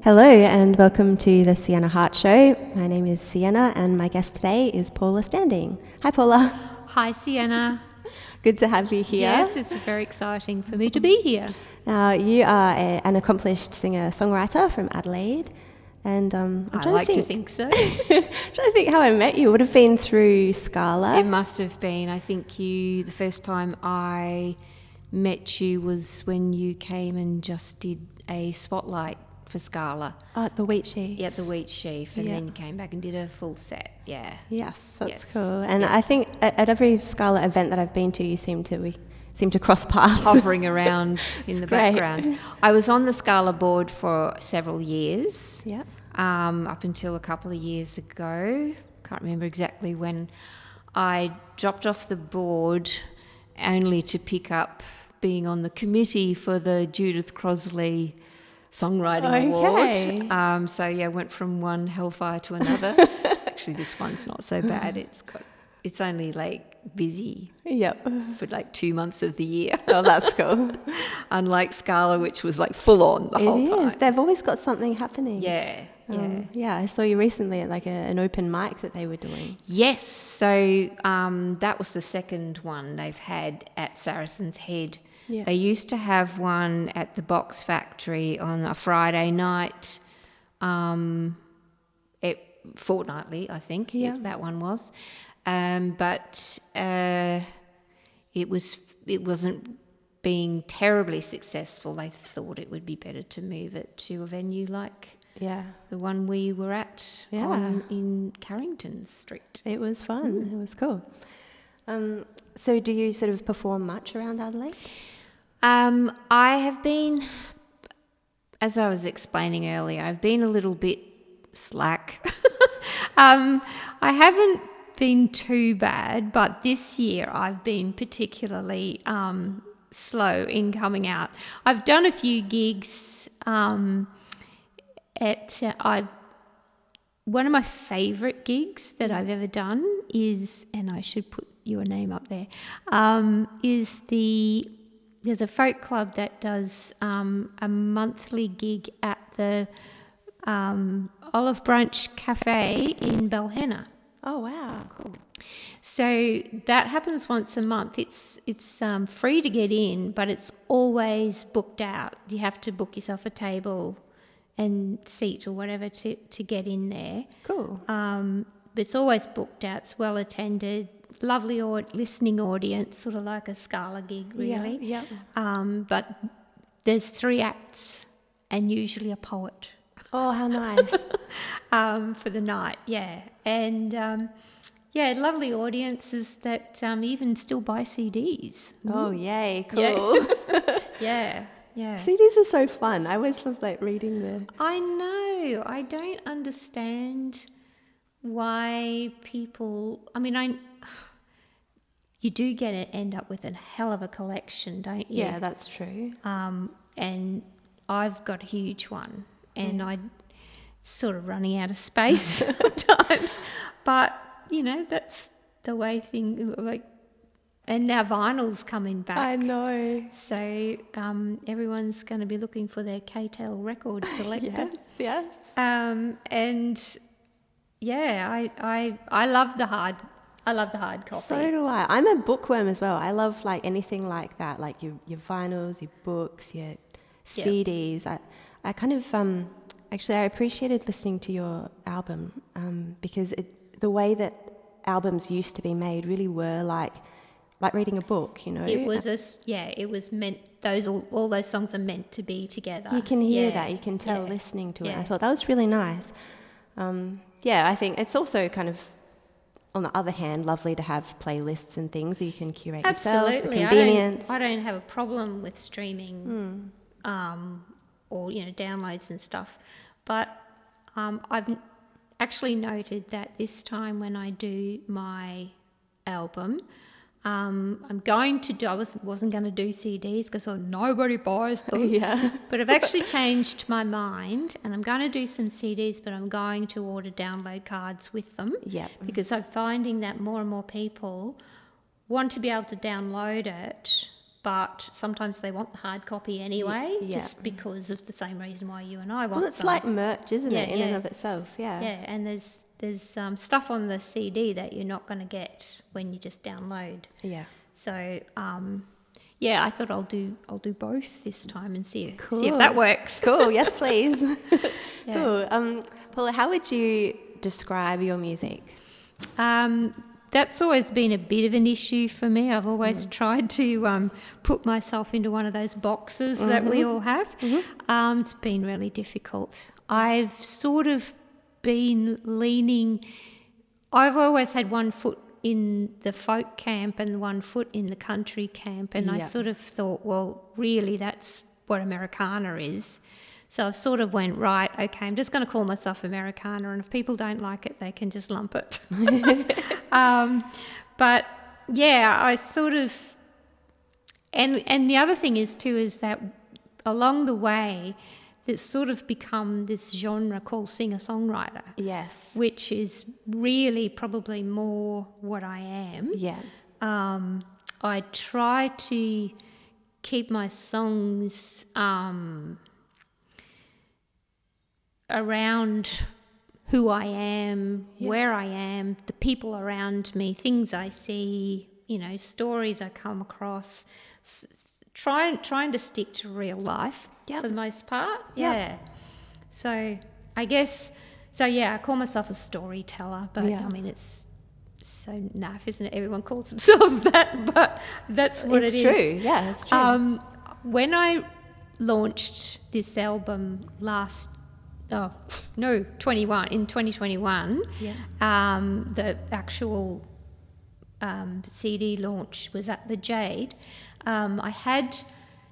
Hello and welcome to the Sienna Hart Show. My name is Sienna and my guest today is Paula Standing. Hi Paula. Hi Sienna. Good to have you here. Yes, it's very exciting for me to be here. Now you are an accomplished singer-songwriter from Adelaide and I like to think so. I'm trying to think how I met you. It would have been through Scala. It must have been. I think the first time I met you was when you came and just did a spotlight for Scala. Oh, at the Wheat Sheaf. Yeah, at the Wheat Sheaf, and then you came back and did a full set. Yeah. Yes, that's Yes. cool. And I think at every Scala event that I've been to, you seem to cross paths. Hovering around in the great. background. I was on the Scala board for several years. Yeah. Up until a couple of years ago. Can't remember exactly when. I dropped off the board only to pick up being on the committee for the Judith Crosley Songwriting Award. So yeah, went from one hellfire to another. Actually, this one's not so bad. It's only like busy. Yep. For like 2 months of the year. Oh, that's cool. Unlike Scala, which was like full on the whole time. It is. They've always got something happening. Yeah. Yeah, I saw you recently at like an open mic that they were doing. Yes, so that was the second one they've had at Saracen's Head. Yeah. They used to have one at the Box Factory on a Friday night, fortnightly, I think. Yeah. That one was, but it wasn't being terribly successful. They thought it would be better to move it to a venue like the one we were at in Carrington Street. It was fun. It was cool. So do you sort of perform much around Adelaide? I have been, as I was explaining earlier, I've been a little bit slack. I haven't been too bad, but this year I've been particularly slow in coming out. I've done a few gigs one of my favourite gigs that I've ever done is, and I should put your name up there, there's a folk club that does a monthly gig at the Olive Branch Cafe in Belhenna. Oh, wow. Cool. So that happens once a month. It's free to get in, but it's always booked out. You have to book yourself a table and seat or whatever to get in there. Cool. It's always booked out. It's well attended, lovely listening audience, sort of like a Scala gig, really. Yeah. But there's 3 acts and usually a poet. Oh, how nice. For the night, yeah. And lovely audiences that even still buy CDs. Oh, yay, cool. Yeah. CDs are so fun. I always love like reading the... I know. I don't understand why people... I mean, you do end up with a hell of a collection, don't you? Yeah, that's true. And I've got a huge one, and I'm sort of running out of space sometimes. But, that's the way things... And now vinyl's coming back. I know. So everyone's going to be looking for their K-Tel record selector. Yes. And yeah, I love the hard copy. So do I. I'm a bookworm as well. I love like anything like that, like your vinyls, your books, your CDs. I kind of actually I appreciated listening to your album because the way that albums used to be made really were like reading a book, It was it was meant. All those songs are meant to be together. You can hear that. You can tell listening to it. I thought that was really nice. I think it's also kind of, on the other hand, lovely to have playlists and things that you can curate yourself. Absolutely, Convenience. I don't have a problem with streaming, or downloads and stuff. But I've actually noted that this time when I do my album. I'm going to do, I wasn't going to do CDs because nobody buys them. Yeah. But I've actually changed my mind, and I'm going to do some CDs, but I'm going to order download cards with them. Yeah. Because I'm finding that more and more people want to be able to download it, but sometimes they want the hard copy anyway, just because of the same reason why you and I want. Well, it's like merch, isn't it, in and of itself? Yeah, and there's stuff on the CD that you're not going to get when you just download. Yeah. So I thought I'll do both this time and see if that works. Cool. Yes, please. Cool. Paula, how would you describe your music? That's always been a bit of an issue for me. I've always tried to put myself into one of those boxes that we all have. It's been really difficult. I've sort of been leaning... I've always had one foot in the folk camp and one foot in the country camp, and I sort of thought, well, really that's what Americana is. So I sort of went, right, okay, I'm just going to call myself Americana, and if people don't like it, they can just lump it. But, yeah, I sort of... And the other thing is, too, is that along the way, it's sort of become this genre called singer-songwriter. Yes. Which is really probably more what I am. Yeah. I try to keep my songs... around who I am, where I am, the people around me, things I see, stories I come across, trying to stick to real life for the most part. Yeah. So I guess, I call myself a storyteller, but I mean, it's so naff, isn't it? Everyone calls themselves that, but that's what it is. It's true, yeah, it's true. When I launched this album in 2021, the actual CD launch was at the Jade. I had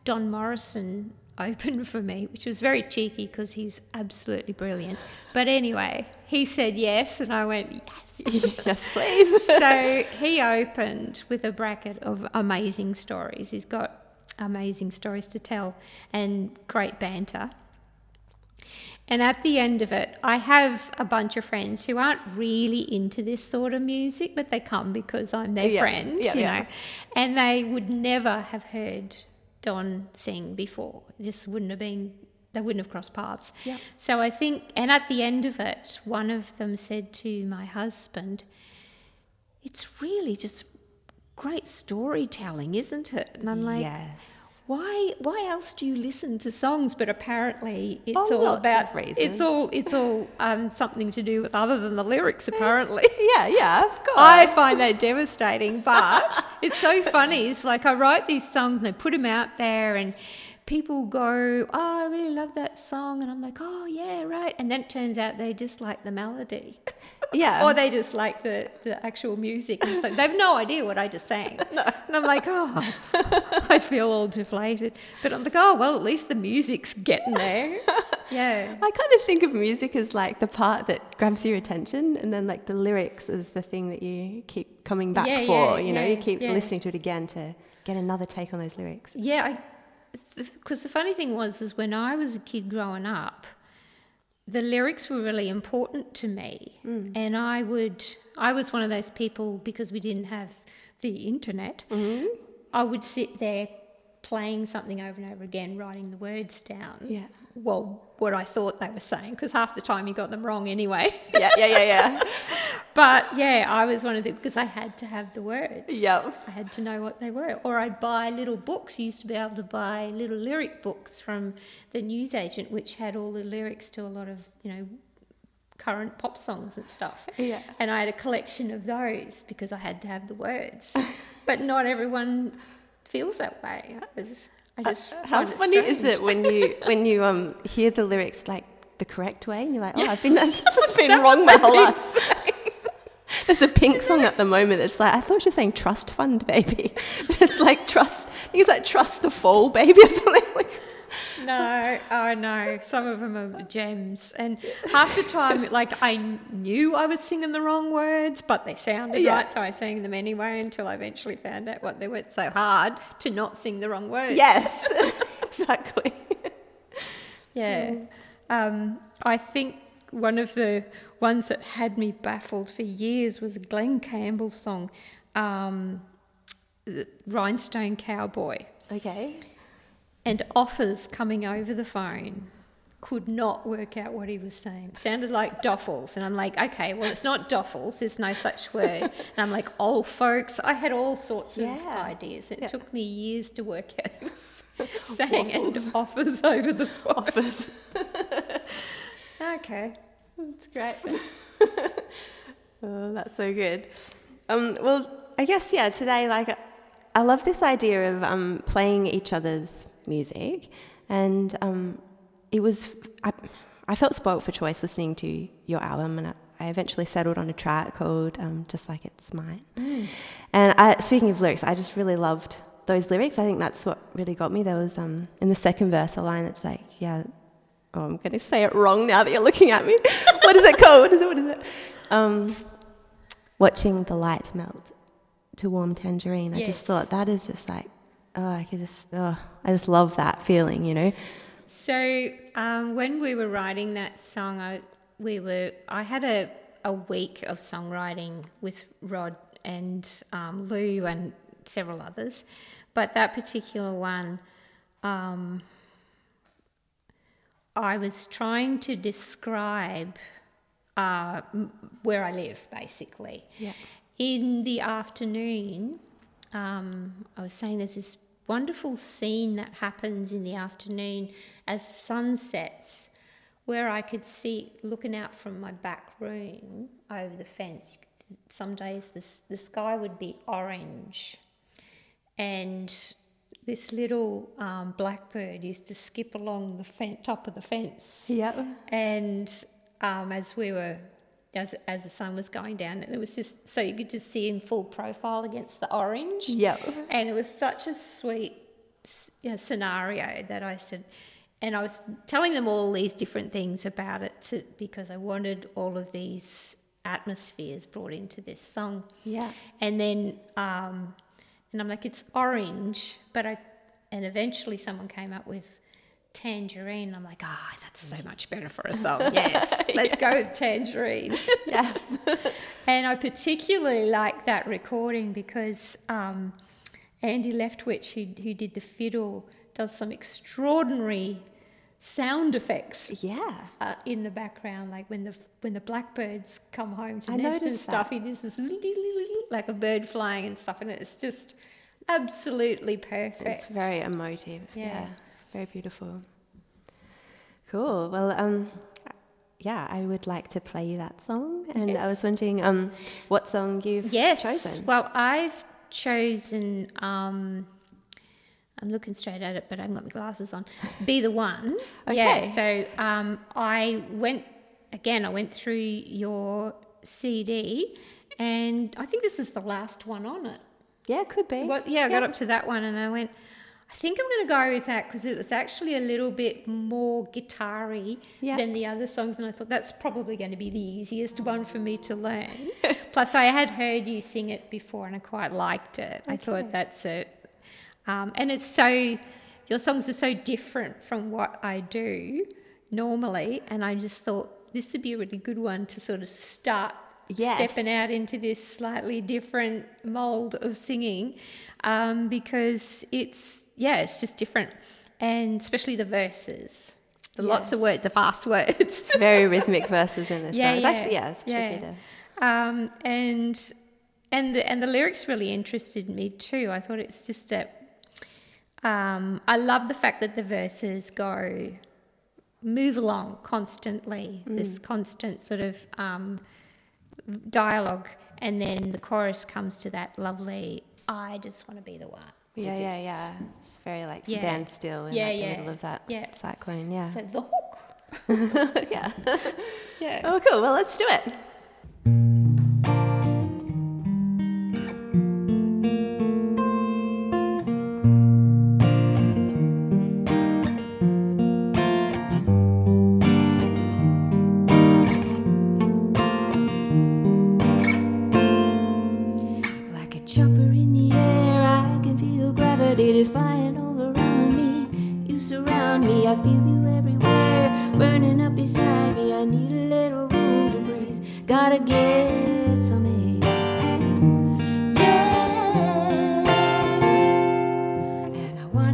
Don Morrison open for me, which was very cheeky because he's absolutely brilliant. But anyway, he said yes, and I went, yes. Yes, please. So he opened with a bracket of amazing stories. He's got amazing stories to tell and great banter. And at the end of it, I have a bunch of friends who aren't really into this sort of music, but they come because I'm their friend, you know. And they would never have heard Don sing before. It just wouldn't have crossed paths. Yeah. So I think, and at the end of it, one of them said to my husband, "It's really just great storytelling, isn't it?" And I'm like, yes. Why else do you listen to songs? But apparently it's all about it's all something to do with other than the lyrics, apparently. Yeah, of course. I find that devastating, but it's so funny. It's like I write these songs and I put them out there and people go, "Oh, I really love that song," and I'm like, "Oh yeah, right." And then it turns out they just like the melody. Yeah. Or they just like the actual music. And it's like, they have no idea what I just sang. No. And I'm like, oh, I feel all deflated. But I'm like, oh, well, at least the music's getting there. Yeah. I kind of think of music as like the part that grabs your attention, and then like the lyrics is the thing that you keep coming back for. You keep listening to it again to get another take on those lyrics. Yeah, because the funny thing is when I was a kid growing up, the lyrics were really important to me. And I was one of those people, because we didn't have the internet, I would sit there playing something over and over again, writing the words down. Yeah. Well, what I thought they were saying, because half the time you got them wrong anyway. Yeah. But yeah, I was one of the, because I had to have the words. Yep. I had to know what they were. Or I'd buy little books. You used to be able to buy little lyric books from the newsagent, which had all the lyrics to a lot of, current pop songs and stuff. Yeah. And I had a collection of those because I had to have the words. But not everyone feels that way. How funny is it when you hear the lyrics like the correct way, and you're like, oh, this has been wrong my whole life. There's a Pink song at the moment that's like, I thought she was saying trust fund baby, but it's like trust. I think it's like trust the fall baby or something like. No, some of them are gems, and half the time, like, I knew I was singing the wrong words, but they sounded right, so I sang them anyway until I eventually found out what they were. So hard to not sing the wrong words. Yes, exactly. Yeah. I think one of the ones that had me baffled for years was Glenn Campbell's song, "Rhinestone Cowboy." Okay. and offers coming over the phone. Could not work out what he was saying. Sounded like doffels. And I'm like, okay, well, it's not doffels. There's no such word. And I'm like, old folks. I had all sorts of ideas. It took me years to work out he was saying and offers over the phone. Offers. Okay. That's great. Oh, that's so good. Well, I guess, today, like, I love this idea of playing each other's music, and I felt spoilt for choice listening to your album, and I eventually settled on a track called Just Like It's Mine. And speaking of lyrics, I just really loved those lyrics. I think that's what really got me. There was, in the second verse, a line that's like, I'm going to say it wrong now that you're looking at me. What is it called? What is it? Watching the light melt to warm tangerine. I just thought that is just like, I just love that feeling, you know? So when we were writing that song, I had a week of songwriting with Rod and Lou and several others, but that particular one, I was trying to describe where I live, basically. Yeah. In the afternoon, I was saying there's this wonderful scene that happens in the afternoon as the sun sets, where I could see, looking out from my back room over the fence, some days the sky would be orange, and this little blackbird used to skip along the top of the fence. Yeah. And as the sun was going down, it was just so you could just see him full profile against the orange. Yeah. And it was such a sweet scenario that I said, and I was telling them all these different things about it because I wanted all of these atmospheres brought into this song. Yeah. And then, and I'm like, it's orange, and eventually someone came up with tangerine. I'm like, that's so much better for a song. Yes, let's go with tangerine. Yes. And I particularly like that recording because Andy Leftwich, who did the fiddle, does some extraordinary sound effects. Yeah. In the background, like when the blackbirds come home to nest and stuff, he does this like a bird flying and stuff, and it's just absolutely perfect. It's very emotive. Yeah. Very beautiful. Cool. Well, I would like to play you that song, and I was wondering what song you've chosen. Well, I've chosen. I'm looking straight at it, but I haven't got my glasses on. Be the One. Okay. Yeah. So I went through your CD, and I think this is the last one on it. Yeah, it could be. Well, I got up to that one, and I went, I think I'm going to go with that because it was actually a little bit more guitar-y than the other songs, and I thought that's probably going to be the easiest one for me to learn. Plus, I had heard you sing it before, and I quite liked it. Okay. I thought that's it. And it's your songs are so different from what I do normally, and I just thought this would be a really good one to sort of start stepping out into this slightly different mould of singing, because it's just different, and especially the verses, lots of words, the fast words. It's very rhythmic verses in this song. It's actually, it's tricky to... And the lyrics really interested me too. I thought it's just I love the fact that the verses move along constantly, this constant sort of dialogue, and then the chorus comes to that lovely, I just want to be the one. Yeah. It's very like stand still in the middle of that cyclone. Yeah. So the hook. Yeah. Oh, cool. Well, let's do it. Defying all around me, you surround me, I feel you everywhere, burning up beside me, I need a little room to breathe, gotta get some air, and I wanna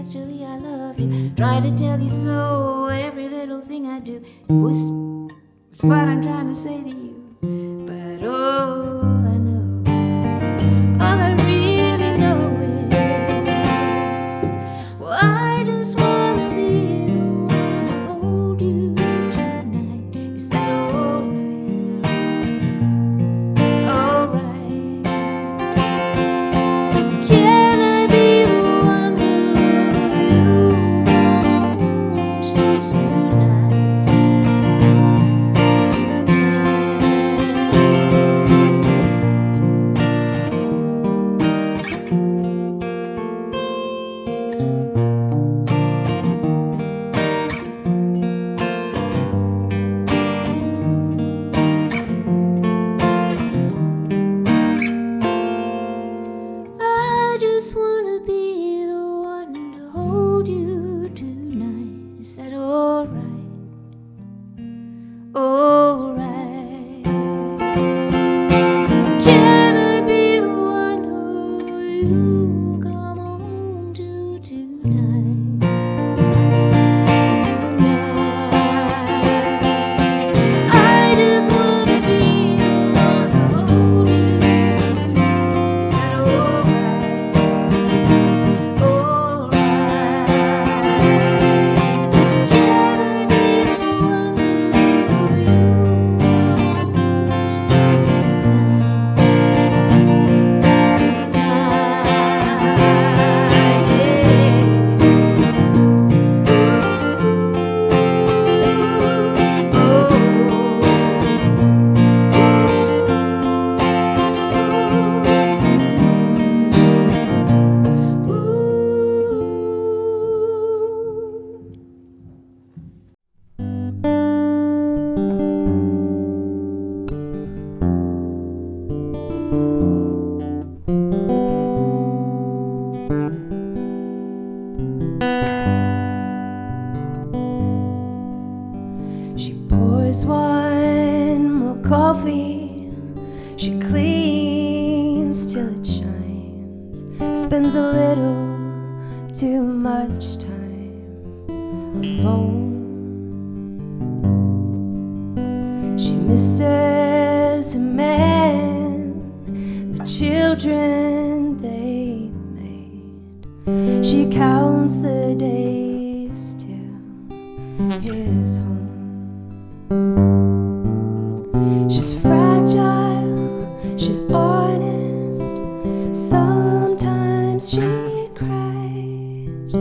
actually I love you. Try to tell you so, every little thing I do. It's what I'm trying to say to you. But all I know, all I really know is, well, I just wanna be the one to hold you tonight. Is that alright? Alright. Can I be the one who you want to tonight? I just wanna be the one to hold you tonight. Is that alright? Alright. Can I be the one who you come home to tonight? I just wanna be the one to hold you tonight. Is that alright? Alright. Can I be the one who you She pours one more coffee. She cleans till it shines. Spends a little too much time alone. She misses her man, the children they made. She counts the days till his home. She's fragile, she's honest. Sometimes she cries,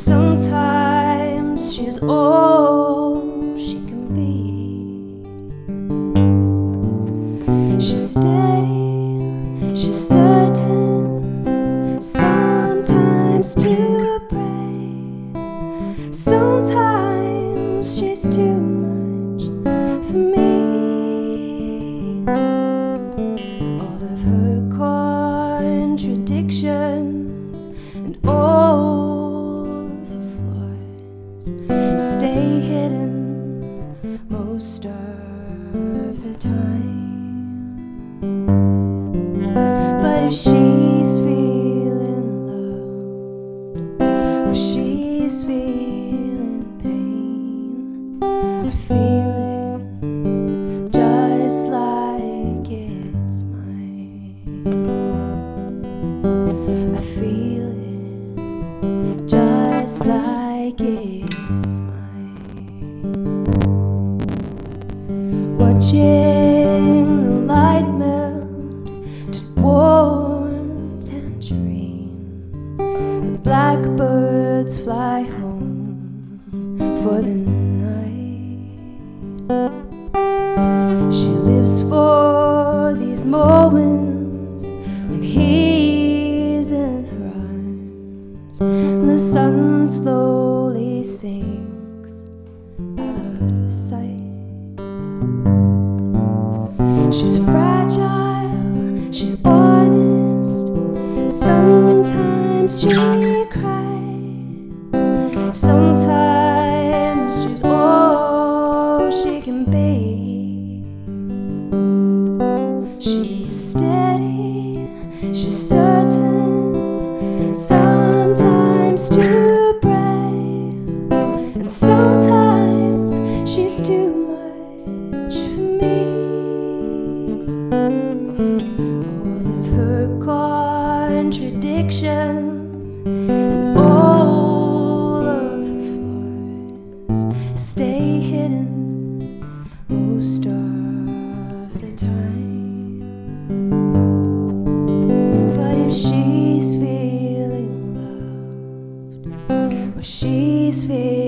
sometimes she's all she can be. She's steady, she's certain, sometimes too brave, sometimes she's too much for me. All of her contradictions and all of her flaws stay hidden most of the time. But if she's feeling loved, or she's feeling pain, I feel it just like it's mine. I feel it just like it's mine. Watching the light melt to warm tangerine. The blackbirds fly home for the night. She lives for these moments when he's in her arms and the sun slowly sinks out of sight. She's fragile, she's honest. Sometimes she cries, sometimes she's all she can be. She's steady, she's certain, sometimes too these fears.